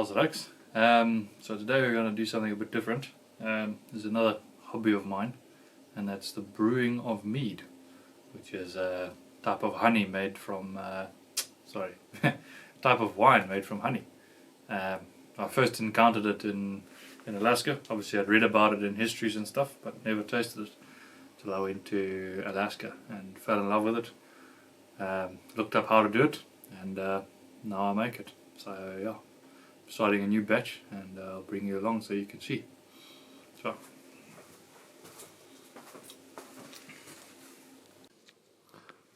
how's it, Alex? So today we're going to do something a bit different. There's another hobby of mine, and that's the brewing of mead, which is a type of honey made from, type of wine made from honey. I first encountered it in Alaska. Obviously I'd read about it in histories and stuff, but never tasted it till I went to Alaska and fell in love with it. Looked up how to do it, and now I make it. So yeah, starting a new batch, and I'll bring you along so you can see. So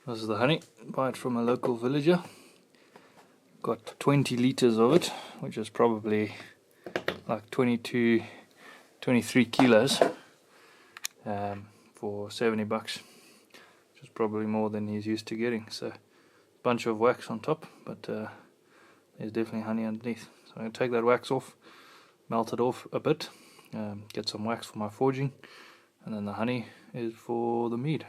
this is the honey. Buy it from a local villager. Got 20 litres of it, which is probably like 23 kilos for $70, which is probably more than he's used to getting. So bunch of wax on top, but there's definitely honey underneath. So I'm going to take that wax off, melt it off a bit, get some wax for my forging, and then the honey is for the mead.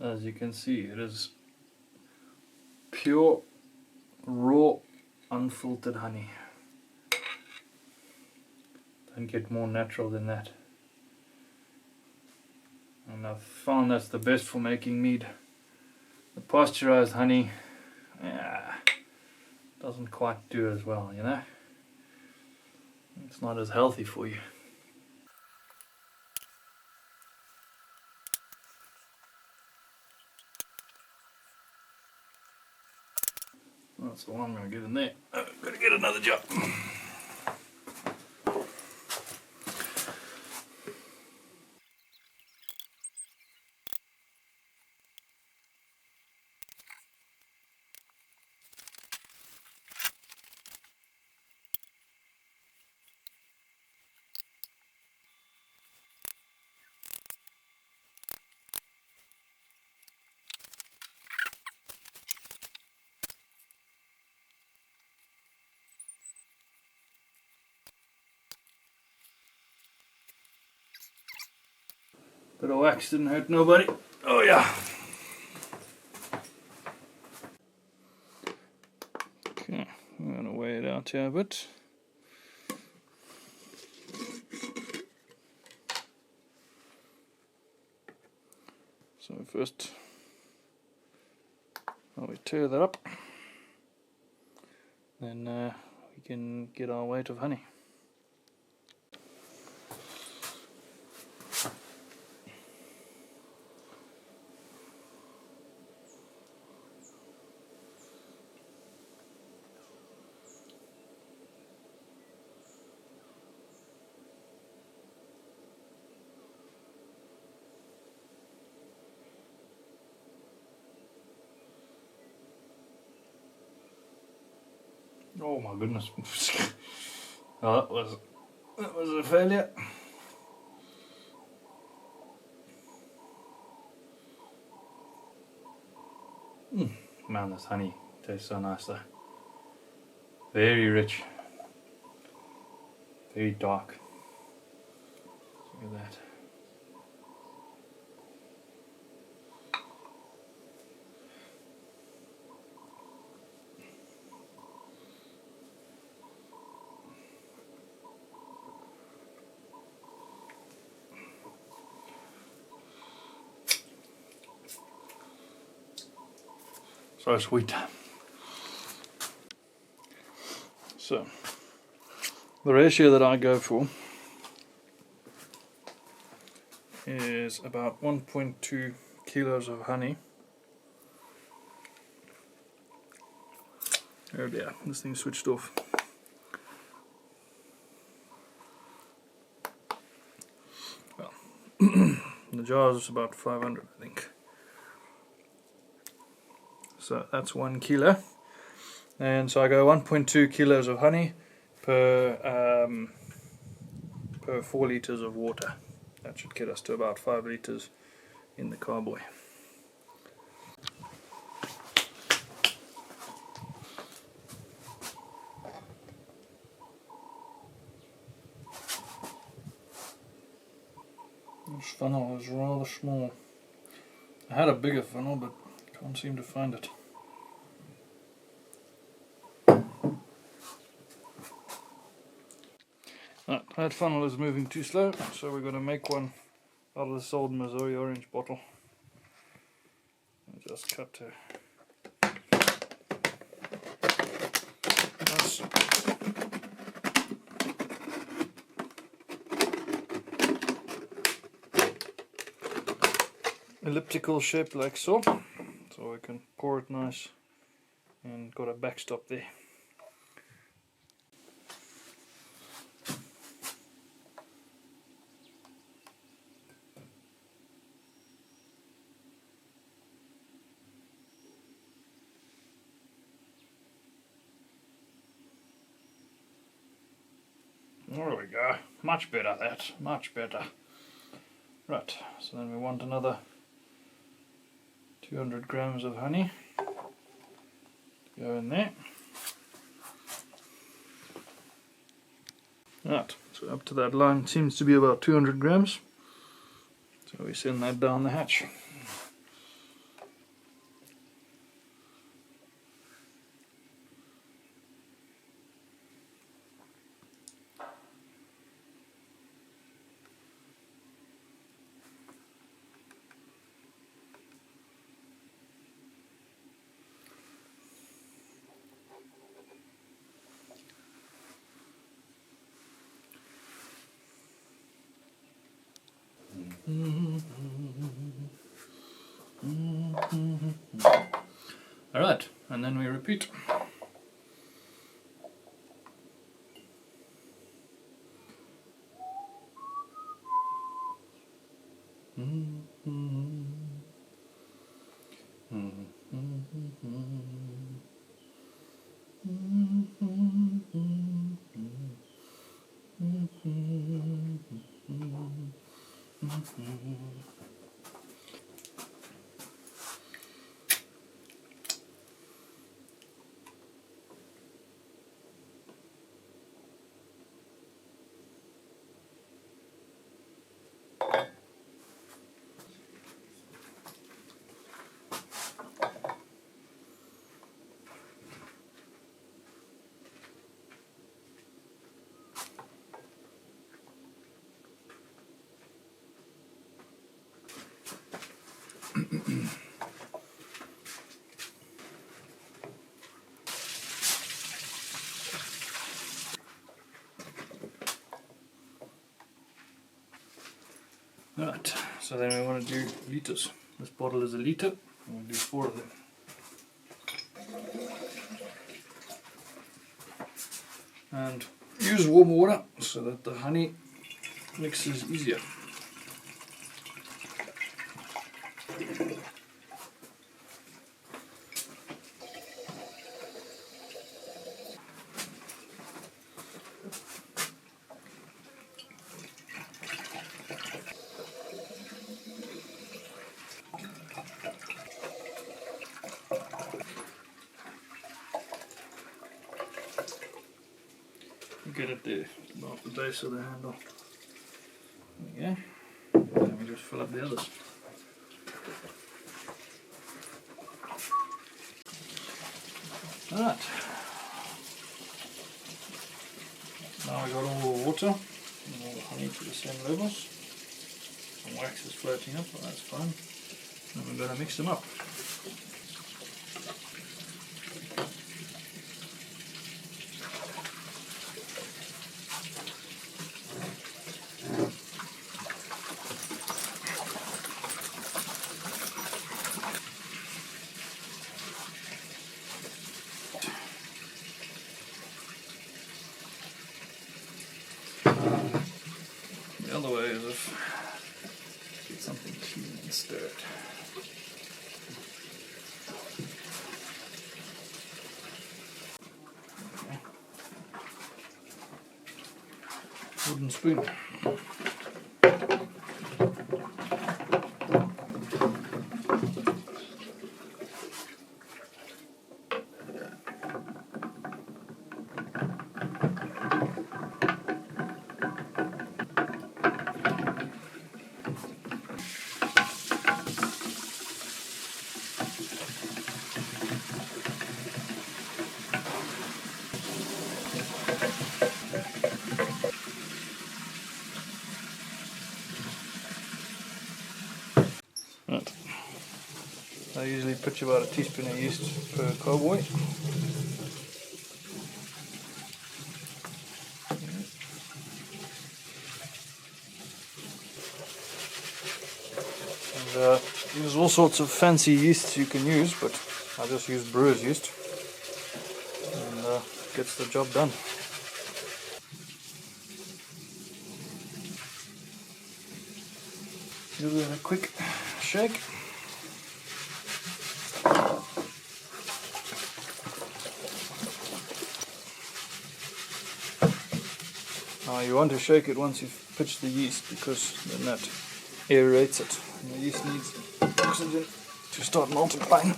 As you can see, it is pure, raw, unfiltered honey. Don't get more natural than that. And I've found that's the best for making mead. The pasteurized honey, doesn't quite do as well, you know. It's not as healthy for you. That's the one I'm going to get in there. I've got to get another jug. Bit of wax didn't hurt nobody. Oh yeah. Okay, I'm going to weigh it out here a bit. So first, we tear that up, then we can get our weight of honey. Oh my goodness. Oh, that was a failure. Man, this honey tastes so nice though. Very rich. Very dark. Look at that. So sweet. So the ratio that I go for is about 1.2 kilos of honey. Oh dear, this thing switched off. Well, the jar is about 500, I think. So that's 1 kilo, and so I go 1.2 kilos of honey per per 4 litres of water. That should get us to about 5 litres in the carboy. This funnel is rather small. I had a bigger funnel but can't seem to find it. Right, that funnel is moving too slow, so we're going to make one out of this old Missouri orange bottle. And just cut to nice elliptical shape like so we can pour it nice and got a backstop there. There we go, much better that, much better. Right, so then we want another 200 grams of honey to go in there. Right, so up to that line seems to be about 200 grams. So we send that down the hatch. Alright, and then we repeat. Right, so then we want to do litres. This bottle is a litre, we'll do 4 of them. And use warm water so that the honey mixes easier. Get it there, about the base of the handle. There we go. And we just fill up the others. Alright. Now we got all the water and all the honey to the same levels. Some wax is floating up, but that's fine. And we're going to mix them up. The other way is if get something clean and stir it. Okay. Wooden spoon. Right. I usually put about a teaspoon of yeast per cowboy. And there's all sorts of fancy yeasts you can use, but I just use brewer's yeast, and gets the job done. Give it a quick shake. Now you want to shake it once you've pitched the yeast, because then that aerates it, and the yeast needs oxygen to start multiplying.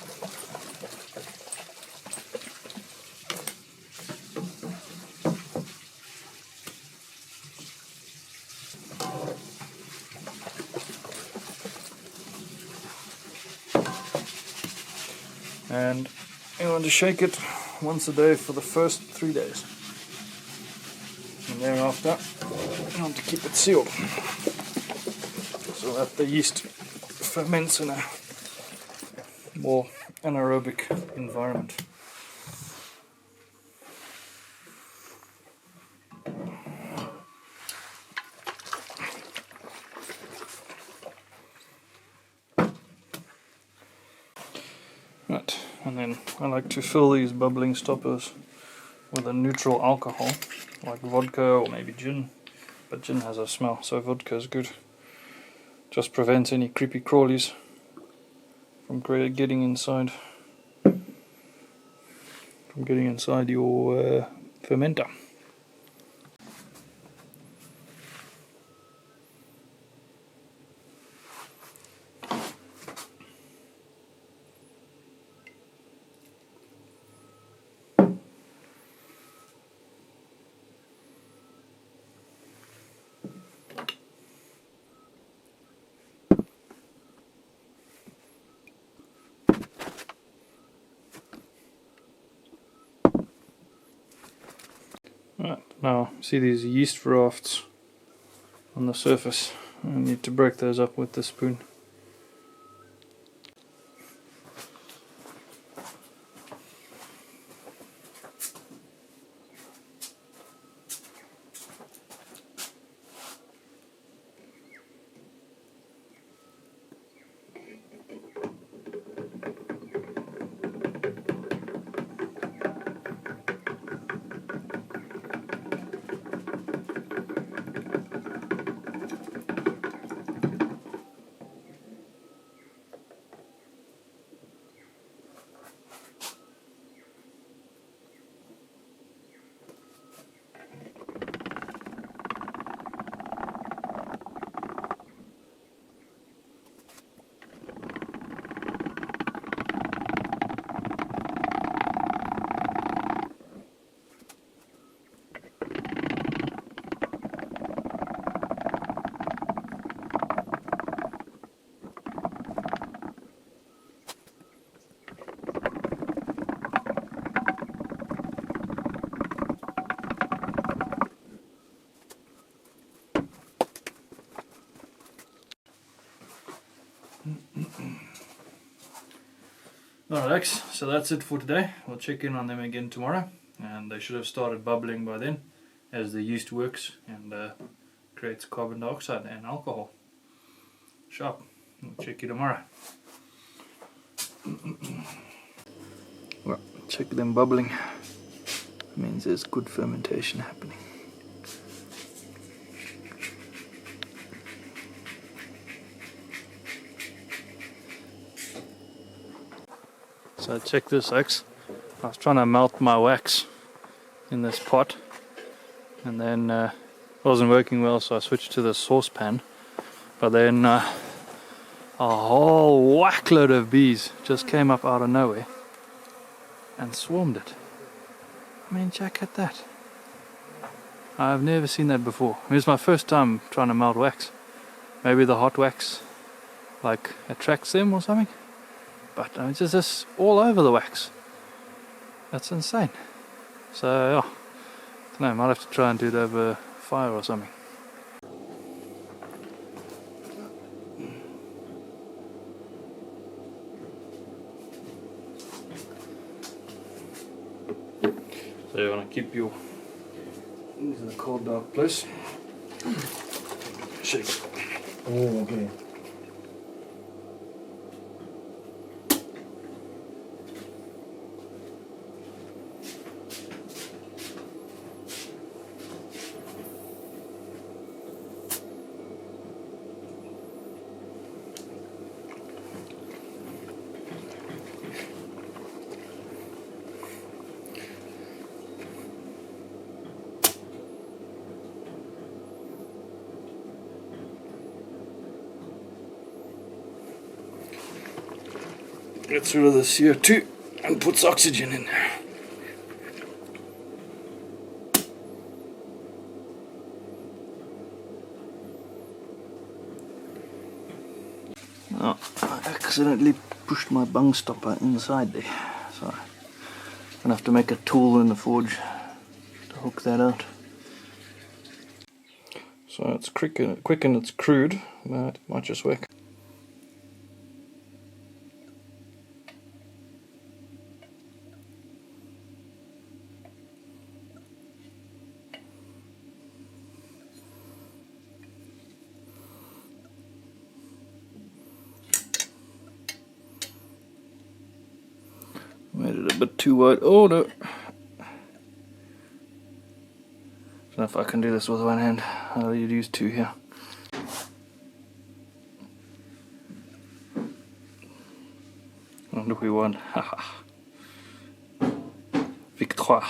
And you want to shake it once a day for the first 3 days. And thereafter, you want to keep it sealed so that the yeast ferments in a more anaerobic environment. Right, and then I like to fill these bubbling stoppers with a neutral alcohol, like vodka or maybe gin, but gin has a smell, so vodka is good. Just prevents any creepy crawlies from getting inside your fermenter. Right, now see these yeast rafts on the surface. I need to break those up with the spoon. Alright Alex, so that's it for today. We'll check in on them again tomorrow, and they should have started bubbling by then, as the yeast works and creates carbon dioxide and alcohol. Sharp. We'll check you tomorrow. Well, check them bubbling. Means there's good fermentation happening. So check this, X. I was trying to melt my wax in this pot, and then wasn't working well, so I switched to the saucepan. But then a whole whackload of bees just came up out of nowhere and swarmed it. I mean, check at that. I've never seen that before. It was my first time trying to melt wax. Maybe the hot wax like attracts them or something. But it's just all over the wax. That's insane. So yeah, I don't know, I might have to try and do it over fire or something. So you want to keep your things in a cold dark place. Shake. Oh, okay. Gets rid of the CO2 and puts oxygen in. Oh, I accidentally pushed my bung stopper inside there, so I'm gonna have to make a tool in the forge to hook that out. So it's quick and it's crude, but it might just work. Made it a bit too wide. Oh no! Don't know if I can do this with one hand. I'll use two here. And we won. Haha. Victoire.